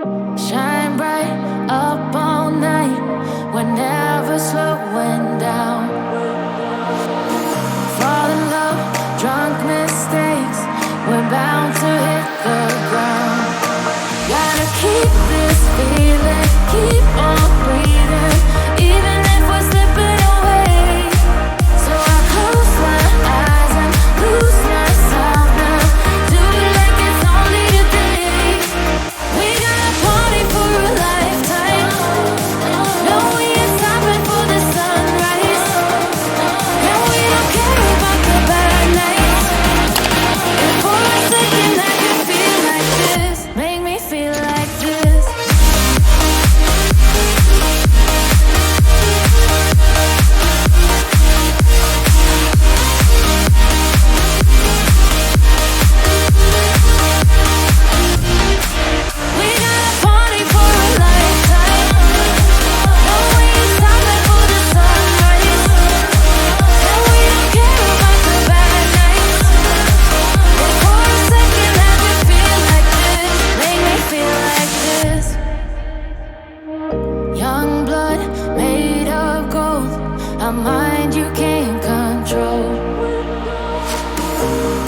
Shine bright up all night, we're never slowing down. Fall in love, drunk mistakes, we're bound to hit the ground. Gotta keep this feeling, keep on breathing, even if we're slipping away. So I close my eyes and lose myself now. Do it like it's only today. We got a party for a lifetime. No, we ain't stopping for the sunrise. And we don't care about the bad nights. If for a second I can feel like this, make me feel like this. We got a party for a lifetime. No, we ain't stopping for the sunrise. And we don't care about the bad nights. If for a second I can feel like this, make me feel like this. Young blood made of gold, a mind you can't control.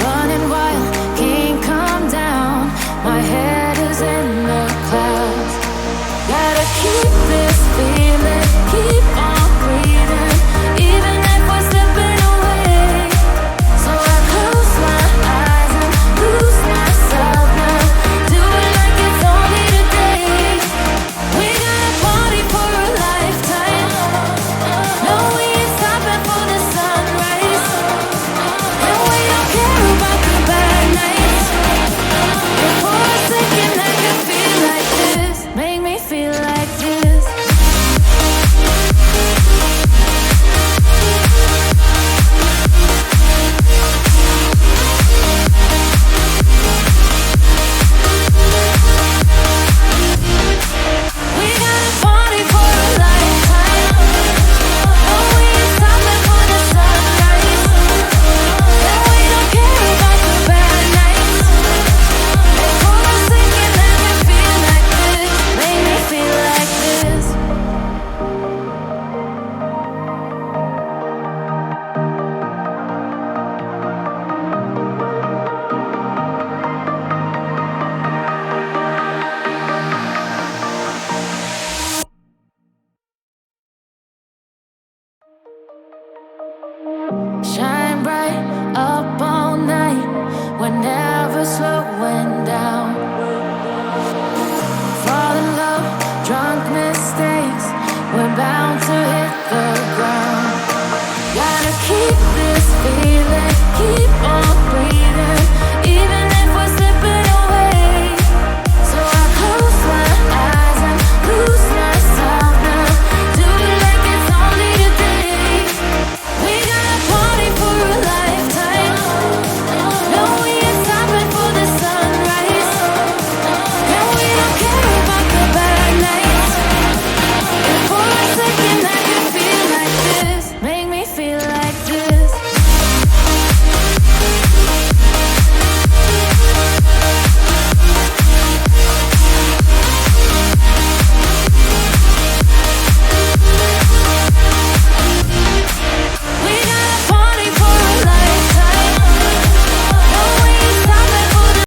Running wild, can't come down. My head